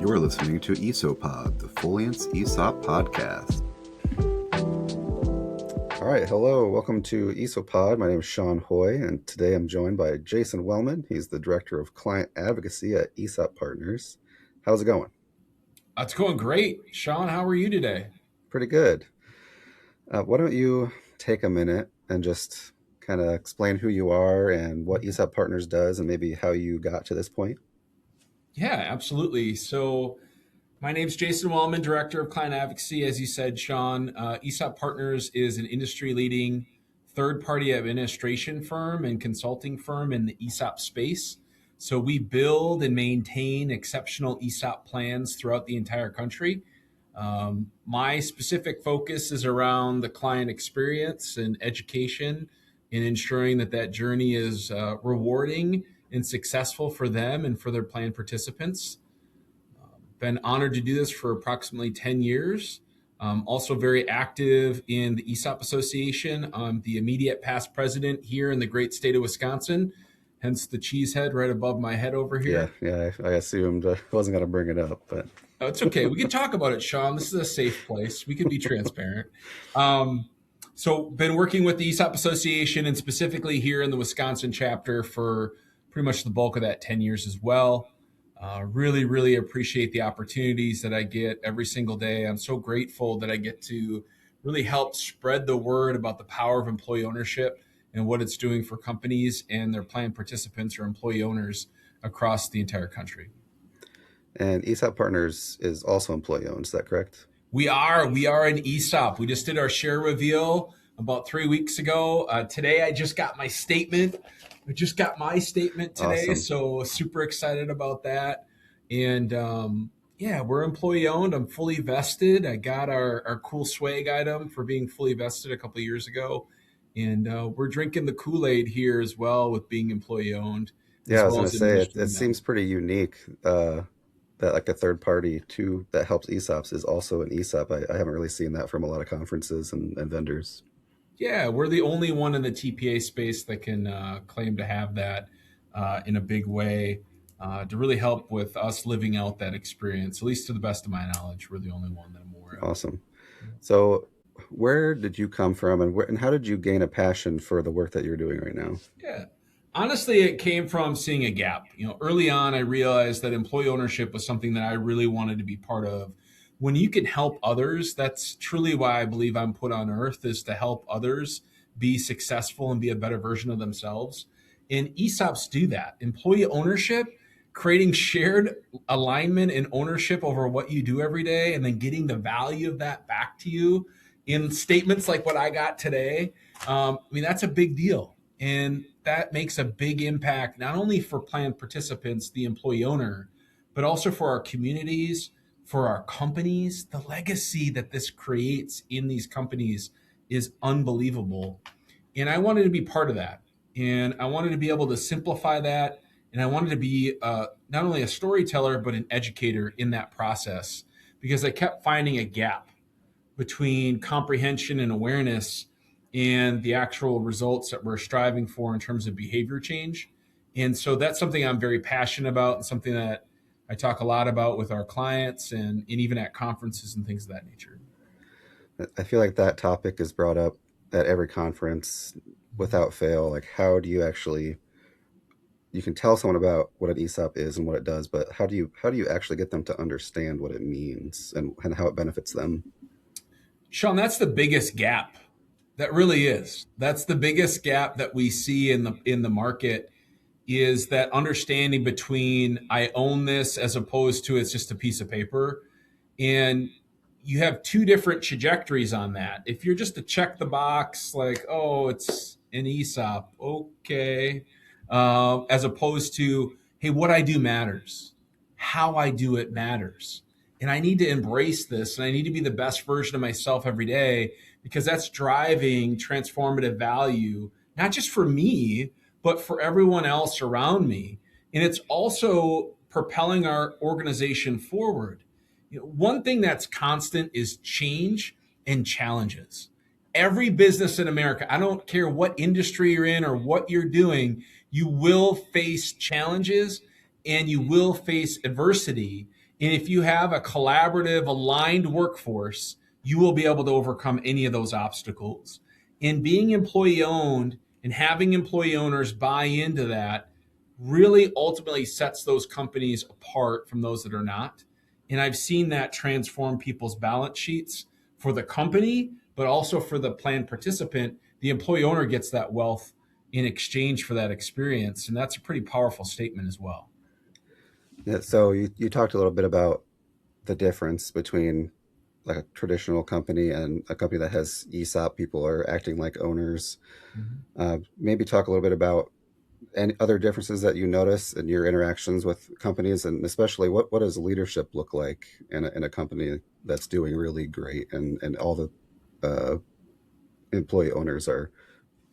You're listening to ESOPOD, the Foliance ESOP podcast. All right, hello, welcome to ESOPOD. My name is Sean Hoy, and today I'm joined by Jason Wellman. He's the Director of Client Advocacy at ESOP Partners. How's it going? It's going great. Sean, how are you today? Pretty good. Why don't you take a minute and just kind of explain who you are and what ESOP Partners does and maybe how you got to this point? Yeah, absolutely. So my name's Jason Wellman, Director of Client Advocacy. As you said, Sean, ESOP Partners is an industry-leading third-party administration firm and consulting firm in the ESOP space. So we build and maintain exceptional ESOP plans throughout the entire country. My specific focus is around the client experience and education and ensuring that that journey is rewarding and successful for them and for their plan participants. Been honored to do this for approximately 10 years. Also very active in the ESOP Association. I'm the immediate past president here in the great state of Wisconsin, hence the cheese head right above my head over here. Yeah, I assumed I wasn't going to bring it up, but... Oh, it's okay. We can talk about it, Sean. This is a safe place. We can be transparent. So been working with the ESOP Association and specifically here in the Wisconsin chapter for pretty much the bulk of that 10 years as well. Really appreciate the opportunities that I get every single day. I'm so grateful that I get to really help spread the word about the power of employee ownership and what it's doing for companies and their plan participants or employee owners across the entire country. And ESOP Partners is also employee owned, is that correct? We are an ESOP. We just did our share reveal about 3 weeks ago. Today, I just got my statement. I just got my statement today, Awesome. So super excited about that. And we're employee owned. I'm fully vested. I got our cool swag item for being fully vested a couple of years ago. And we're drinking the Kool-Aid here as well with being employee owned. Yeah, I was going to say, it seems pretty unique that like a third party too that helps ESOPs is also an ESOP. I haven't really seen that from a lot of conferences and vendors. Yeah, we're the only one in the TPA space that can claim to have that in a big way to really help with us living out that experience. At least to the best of my knowledge, we're the only one that I'm aware of. Awesome. So where did you come from and how did you gain a passion for the work that you're doing right now? Yeah. Honestly, it came from seeing a gap. Early on, I realized that employee ownership was something that I really wanted to be part of. When you can help others, that's truly why I believe I'm put on earth, is to help others be successful and be a better version of themselves. And ESOPs do that. Employee ownership, creating shared alignment and ownership over what you do every day, and then getting the value of that back to you in statements like what I got today. That's a big deal. And that makes a big impact, not only for plan participants, the employee owner, but also for our communities, for our companies. The legacy that this creates in these companies is unbelievable. And I wanted to be part of that. And I wanted to be able to simplify that. And I wanted to be not only a storyteller, but an educator in that process, because I kept finding a gap between comprehension and awareness and the actual results that we're striving for in terms of behavior change. And so that's something I'm very passionate about and something that I talk a lot about with our clients and even at conferences and things of that nature. I feel like that topic is brought up at every conference without fail. Like, how do you can tell someone about what an ESOP is and what it does, but how do you actually get them to understand what it means and how it benefits them? Sean, that's the biggest gap. That really is. That's the biggest gap that we see in the market, is that understanding between I own this as opposed to it's just a piece of paper. And you have two different trajectories on that. If you're just to check the box like, oh, it's an ESOP, okay, as opposed to, hey, what I do matters. How I do it matters. And I need to embrace this, and I need to be the best version of myself every day, because that's driving transformative value, not just for me, but for everyone else around me. And it's also propelling our organization forward. One thing that's constant is change and challenges. Every business in America, I don't care what industry you're in or what you're doing, you will face challenges and you will face adversity. And if you have a collaborative, aligned workforce, you will be able to overcome any of those obstacles. And being employee owned and having employee owners buy into that really ultimately sets those companies apart from those that are not. And I've seen that transform people's balance sheets for the company, but also for the plan participant. The employee owner gets that wealth in exchange for that experience. And that's a pretty powerful statement as well. Yeah, so you talked a little bit about the difference between like a traditional company and a company that has ESOP people are acting like owners. Mhm. Maybe talk a little bit about any other differences that you notice in your interactions with companies, and especially what does leadership look like in a company that's doing really great and all the uh, employee owners are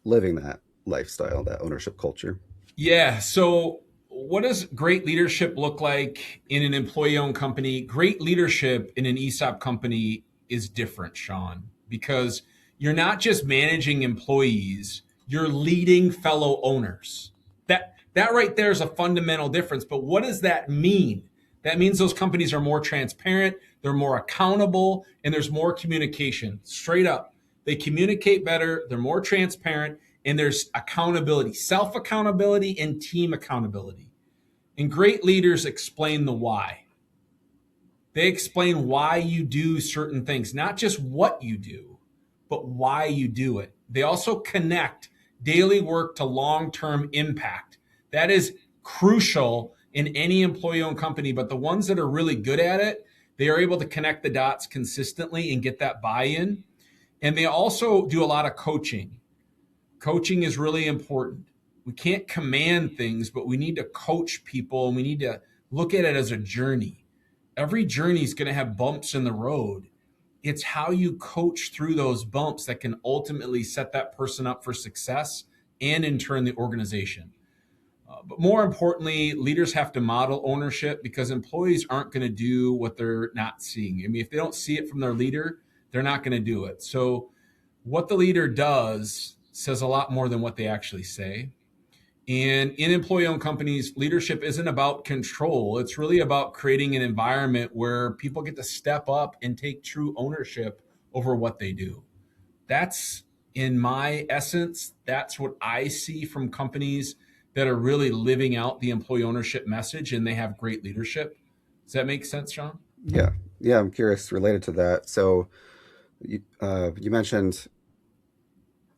living that lifestyle, that ownership culture. Yeah. So, what does great leadership look like in an employee owned company? Great leadership in an ESOP company is different, Sean, because you're not just managing employees, you're leading fellow owners. That right there is a fundamental difference. But what does that mean? That means those companies are more transparent, they're more accountable, and there's more communication. Straight up. They communicate better, they're more transparent, and there's accountability, self accountability, and team accountability. And great leaders explain the why. They explain why you do certain things, not just what you do, but why you do it. They also connect daily work to long term impact. That is crucial in any employee owned company, but the ones that are really good at it, they are able to connect the dots consistently and get that buy in. And they also do a lot of coaching. Coaching is really important. We can't command things, but we need to coach people and we need to look at it as a journey. Every journey is going to have bumps in the road. It's how you coach through those bumps that can ultimately set that person up for success and in turn the organization. But more importantly, leaders have to model ownership because employees aren't going to do what they're not seeing. I mean, if they don't see it from their leader, they're not going to do it. So what the leader does says a lot more than what they actually say. And in employee owned companies, leadership isn't about control. It's really about creating an environment where people get to step up and take true ownership over what they do. That's in my essence, that's what I see from companies that are really living out the employee ownership message and they have great leadership. Does that make sense, Sean? Yeah, yeah. I'm curious related to that. So you mentioned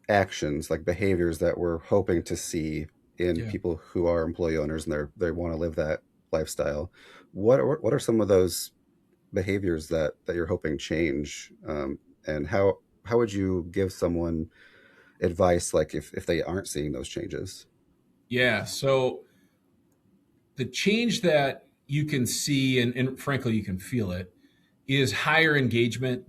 actions like behaviors that we're hoping to see in Yeah. people who are employee owners and they want to live that lifestyle. What are some of those behaviors that you're hoping change, and how would you give someone advice like if they aren't seeing those changes? Yeah. So the change that you can see, and frankly, you can feel it, is higher engagement.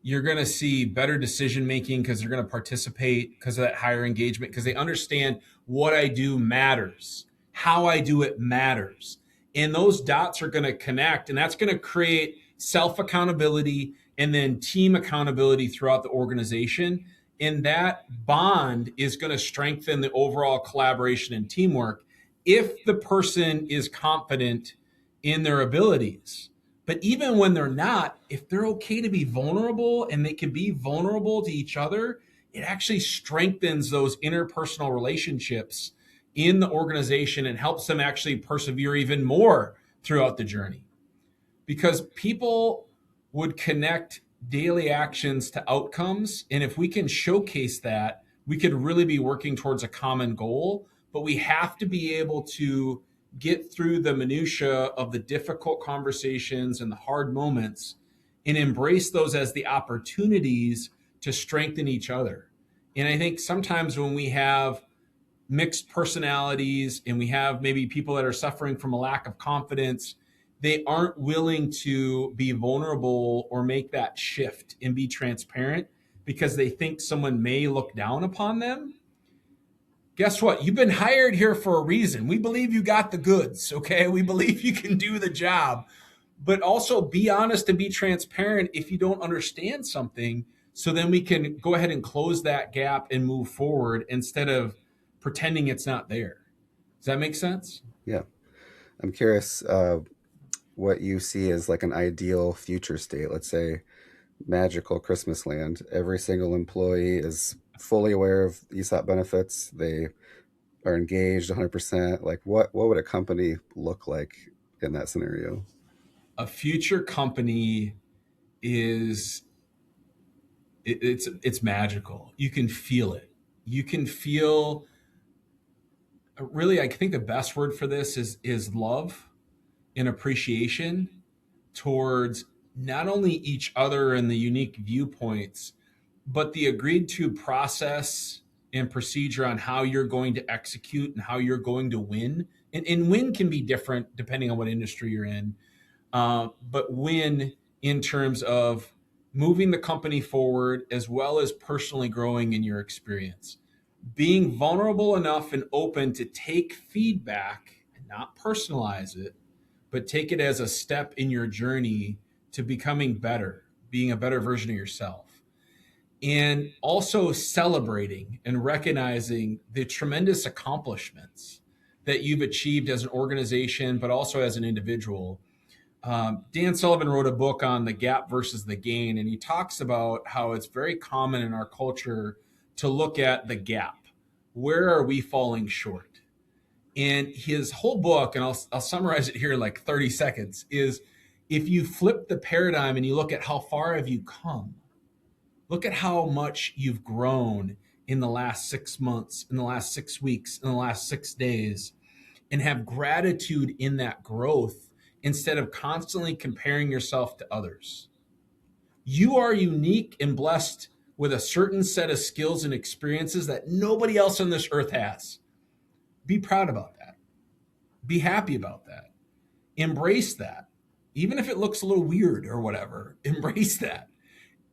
You're going to see better decision making because they're going to participate because of that higher engagement, because they understand what I do matters, how I do it matters. And those dots are going to connect, and that's going to create self accountability and then team accountability throughout the organization. And that bond is going to strengthen the overall collaboration and teamwork if the person is confident in their abilities. But even when they're not, if they're okay to be vulnerable and they can be vulnerable to each other, it actually strengthens those interpersonal relationships in the organization and helps them actually persevere even more throughout the journey. Because people would connect daily actions to outcomes. And if we can showcase that, we could really be working towards a common goal. But we have to be able to get through the minutia of the difficult conversations and the hard moments and embrace those as the opportunities to strengthen each other. And I think sometimes when we have mixed personalities and we have maybe people that are suffering from a lack of confidence, they aren't willing to be vulnerable or make that shift and be transparent because they think someone may look down upon them. Guess what? You've been hired here for a reason. We believe you got the goods, okay? We believe you can do the job. But also be honest and be transparent if you don't understand something, so then we can go ahead and close that gap and move forward instead of pretending it's not there. Does that make sense? Yeah, I'm curious. what you see as like an ideal future state. Let's say magical Christmas land. Every single employee is fully aware of ESOP benefits. They are engaged 100%. Like what would a company look like in that scenario? A future company is it's magical. You can feel it. You can feel, really, I think the best word for this is love and appreciation towards not only each other and the unique viewpoints, but the agreed to process and procedure on how you're going to execute and how you're going to win. And win can be different depending on what industry you're in. But win in terms of moving the company forward as well as personally growing in your experience. Being vulnerable enough and open to take feedback and not personalize it, but take it as a step in your journey to becoming better, being a better version of yourself. And also celebrating and recognizing the tremendous accomplishments that you've achieved as an organization, but also as an individual. Dan Sullivan wrote a book on the gap versus the gain, and he talks about how it's very common in our culture to look at the gap. Where are we falling short? And his whole book, and I'll summarize it here in like 30 seconds, is if you flip the paradigm and you look at how far have you come, look at how much you've grown in the last 6 months, in the last 6 weeks, in the last 6 days, and have gratitude in that growth instead of constantly comparing yourself to others. You are unique and blessed with a certain set of skills and experiences that nobody else on this earth has. Be proud about that. Be happy about that. Embrace that. Even if it looks a little weird or whatever, embrace that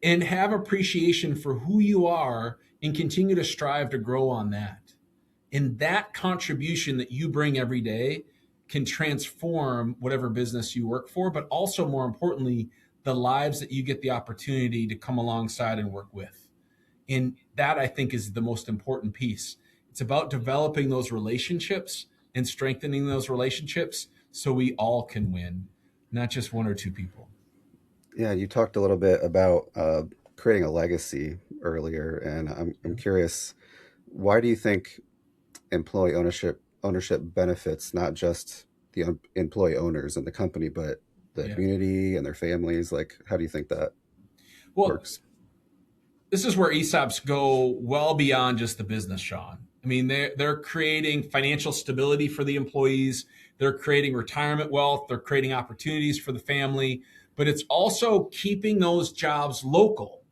and have appreciation for who you are and continue to strive to grow on that. And that contribution that you bring every day can transform whatever business you work for, but also more importantly, the lives that you get the opportunity to come alongside and work with. And that I think is the most important piece. It's about developing those relationships and strengthening those relationships so we all can win, not just one or two people. Yeah, you talked a little bit about creating a legacy earlier, and I'm curious, why do you think employee ownership benefits not just the employee owners and the company, but the Yeah. community and their families? Like, how do you think that Well, works? this is where ESOPs go well beyond just the business, Sean. I mean, they're creating financial stability for the employees. They're creating retirement wealth. They're creating opportunities for the family. But it's also keeping those jobs local.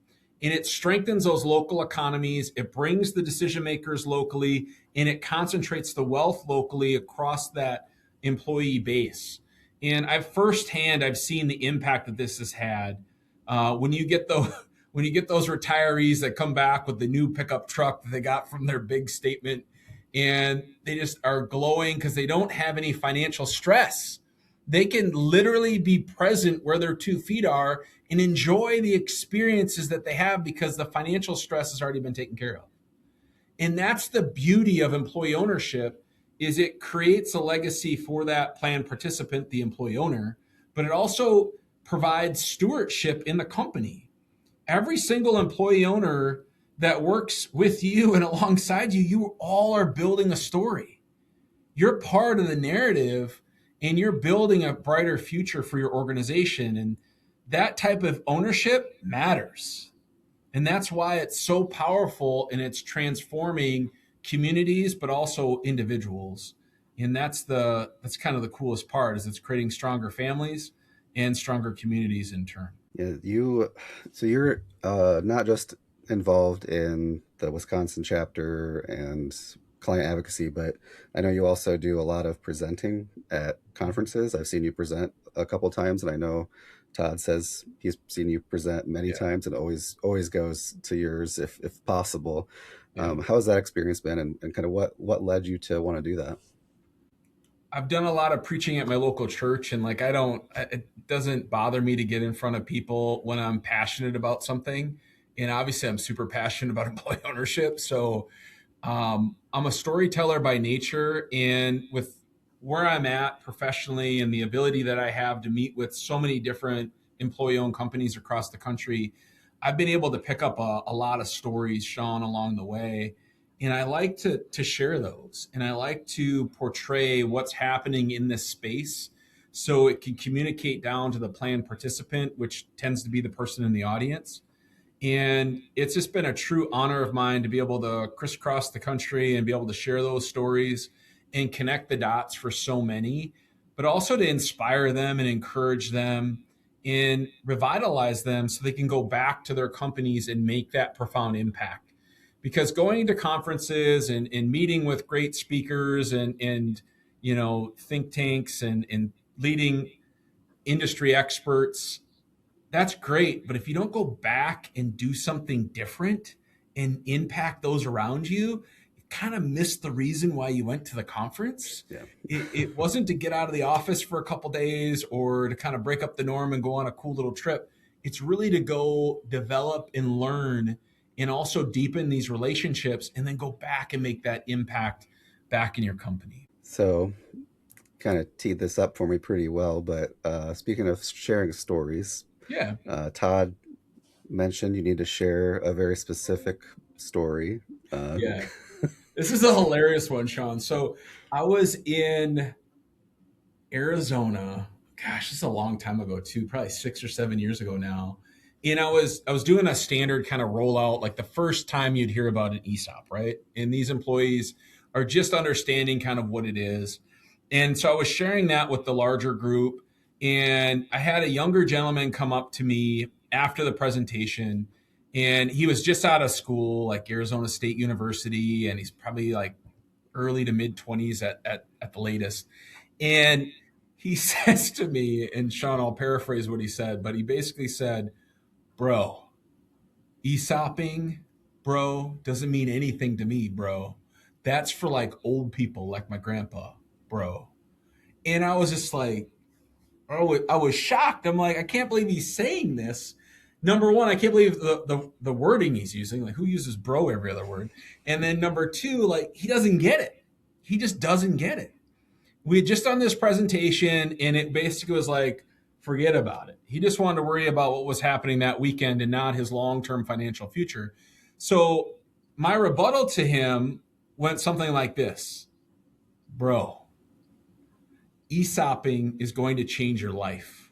And it strengthens those local economies. It brings the decision makers locally, and it concentrates the wealth locally across that employee base. And I've seen the impact that this has had. When you get the when you get those retirees that come back with the new pickup truck that they got from their big statement, and they just are glowing because they don't have any financial stress. They can literally be present where their 2 feet are and enjoy the experiences that they have because the financial stress has already been taken care of. And that's the beauty of employee ownership, is it creates a legacy for that plan participant, the employee owner, but it also provides stewardship in the company. Every single employee owner that works with you and alongside you, you all are building a story. You're part of the narrative and you're building a brighter future for your organization. And that type of ownership matters. And that's why it's so powerful and it's transforming communities, but also individuals. And that's kind of the coolest part, is it's creating stronger families and stronger communities in turn. Yeah, so you're not just involved in the Wisconsin chapter and client advocacy, but I know you also do a lot of presenting at conferences. I've seen you present a couple times, and I know Todd says he's seen you present many Yeah. times and always goes to yours if possible. Yeah. How has that experience been, and kind of what led you to want to do that? I've done a lot of preaching at my local church, and like, I don't, it doesn't bother me to get in front of people when I'm passionate about something. And obviously, I'm super passionate about employee ownership. So I'm a storyteller by nature. And with where I'm at professionally and the ability that I have to meet with so many different employee owned companies across the country, I've been able to pick up a lot of stories, Sean, along the way. And I like to share those. And I like to portray what's happening in this space so it can communicate down to the plan participant, which tends to be the person in the audience. And it's just been a true honor of mine to be able to crisscross the country and be able to share those stories and connect the dots for so many, but also to inspire them and encourage them and revitalize them so they can go back to their companies and make that profound impact. Because going to conferences and meeting with great speakers and think tanks and leading industry experts, that's great. But if you don't go back and do something different and impact those around you, you kind of miss the reason why you went to the conference. Yeah. It wasn't to get out of the office for a couple days or to kind of break up the norm and go on a cool little trip. It's really to go develop and learn and also deepen these relationships and then go back and make that impact back in your company. So, kind of teed this up for me pretty well, but speaking of sharing stories, Yeah. Todd mentioned you need to share a very specific story. Uh, Yeah. This is a hilarious one, Sean. So I was in Arizona. Gosh, this is a long time ago too, probably 6 or 7 years ago now. And I was doing a standard kind of rollout, like the first time you'd hear about an ESOP, right? And these employees are just understanding kind of what it is. And so I was sharing that with the larger group. And I had a younger gentleman come up to me after the presentation. And he was just out of school, like Arizona State University, and he's probably like early to mid 20s at the latest. And he says to me, and Sean, I'll paraphrase what he said, but he basically said, bro, ESOPing, bro, doesn't mean anything to me, bro. That's for like old people like my grandpa, bro. And I was just like, oh, I was shocked. I'm like, I can't believe he's saying this. Number one, I can't believe the wording he's using. Like, who uses bro every other word? And then number two, like, he doesn't get it. He just doesn't get it. We had just done this presentation and it basically was like, forget about it. He just wanted to worry about what was happening that weekend and not his long-term financial future. So my rebuttal to him went something like this: bro, ESOPing is going to change your life.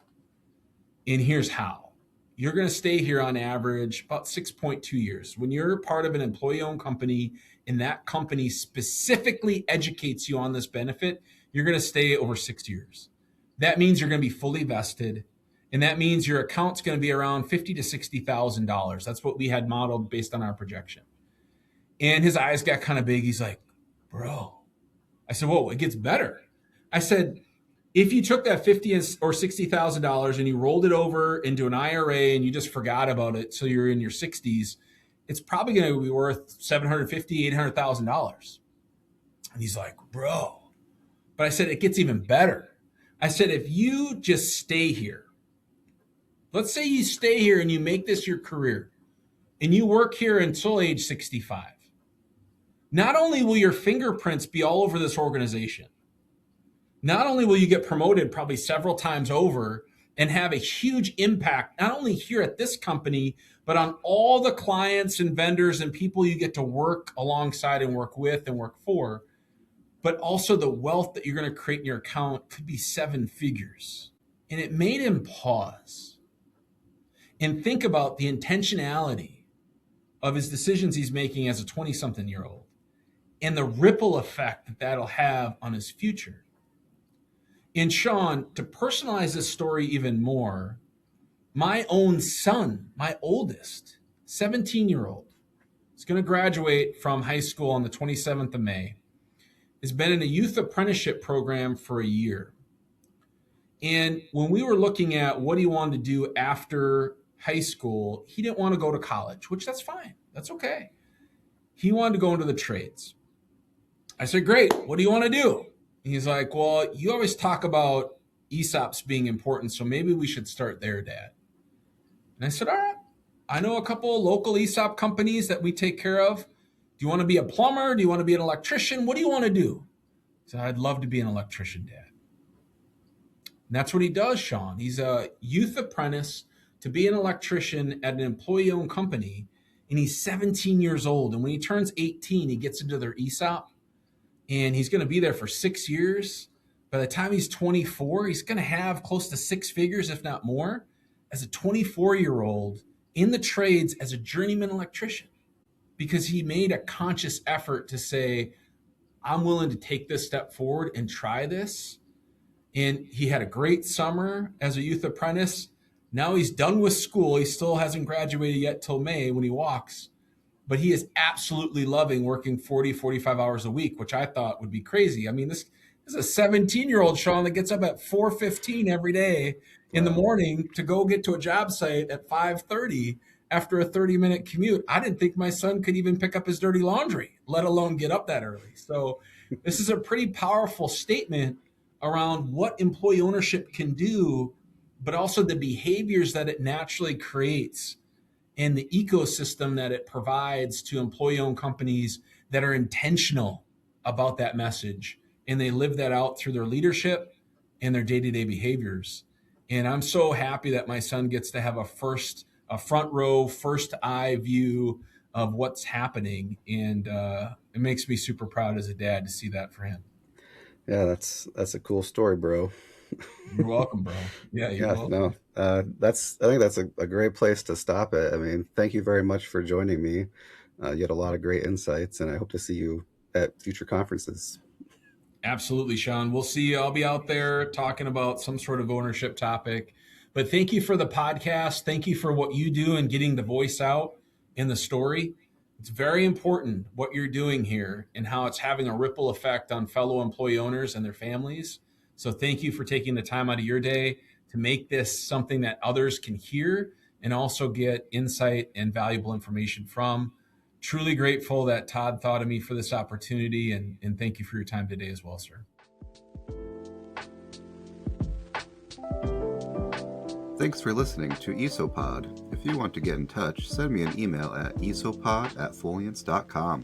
And here's how. You're going to stay here on average about 6.2 years. When you're part of an employee owned company and that company specifically educates you on this benefit, you're going to stay over 6 years. That means you're going to be fully vested. And that means your account's going to be around $50,000 to $60,000. That's what we had modeled based on our projection. And his eyes got kind of big. He's like, bro. I said, whoa, it gets better. I said, if you took that $50,000 or $60,000 and you rolled it over into an IRA and you just forgot about it, so you're in your 60s, it's probably going to be worth $750,000, $800,000. And he's like, bro. But I said, it gets even better. I said, if you just stay here, let's say you stay here and you make this your career and you work here until age 65, not only will your fingerprints be all over this organization, not only will you get promoted probably several times over and have a huge impact, not only here at this company, but on all the clients and vendors and people you get to work alongside and work with and work for, but also the wealth that you're going to create in your account could be 7 figures. And it made him pause and think about the intentionality of his decisions he's making as a 20-something-year-old and the ripple effect that that'll have on his future. And Sean, to personalize this story even more, my own son, my oldest, 17-year-old, is going to graduate from high school on the 27th of May, has been in a youth apprenticeship program for a year. And when we were looking at what he wanted to do after high school, he didn't want to go to college, which that's fine. That's okay. He wanted to go into the trades. I said, great. What do you want to do? He's like, well, you always talk about ESOPs being important, so maybe we should start there, Dad. And I said, all right. I know a couple of local ESOP companies that we take care of. Do you want to be a plumber? Do you want to be an electrician? What do you want to do? So I'd love to be an electrician, Dad. And that's what he does, Sean. He's a youth apprentice to be an electrician at an employee owned company. And he's 17 years old. And when he turns 18, he gets into their ESOP and he's going to be there for 6 years. By the time he's 24, he's going to have close to six figures, if not more, as a 24-year-old in the trades as a journeyman electrician because he made a conscious effort to say, I'm willing to take this step forward and try this. And he had a great summer as a youth apprentice. Now he's done with school. He still hasn't graduated yet till May when he walks, but he is absolutely loving working 40, 45 hours a week, which I thought would be crazy. I mean, this is a 17-year-old Sean that gets up at 4:15 every day in the Wow. morning to go get to a job site at 5:30 after a 30-minute commute. I didn't think my son could even pick up his dirty laundry, let alone get up that early. So this is a pretty powerful statement around what employee ownership can do, but also the behaviors that it naturally creates and the ecosystem that it provides to employee owned companies that are intentional about that message. And they live that out through their leadership and their day to day behaviors. And I'm so happy that my son gets to have a front row, first eye view of what's happening. And it makes me super proud as a dad to see that for him. Yeah, that's a cool story, bro. You're welcome, bro. Yeah, you're Yeah, welcome. no, I think that's a great place to stop it. I mean, thank you very much for joining me. You had a lot of great insights, and I hope to see you at future conferences. Absolutely, Sean. We'll see you. I'll be out there talking about some sort of ownership topic. But thank you for the podcast. Thank you for what you do and getting the voice out in the story. It's very important what you're doing here and how it's having a ripple effect on fellow employee owners and their families. So thank you for taking the time out of your day to make this something that others can hear and also get insight and valuable information from. Truly grateful that Todd thought of me for this opportunity, and thank you for your time today as well, sir. Thanks for listening to ESOPOD. If you want to get in touch, send me an email at esopod@foliance.com.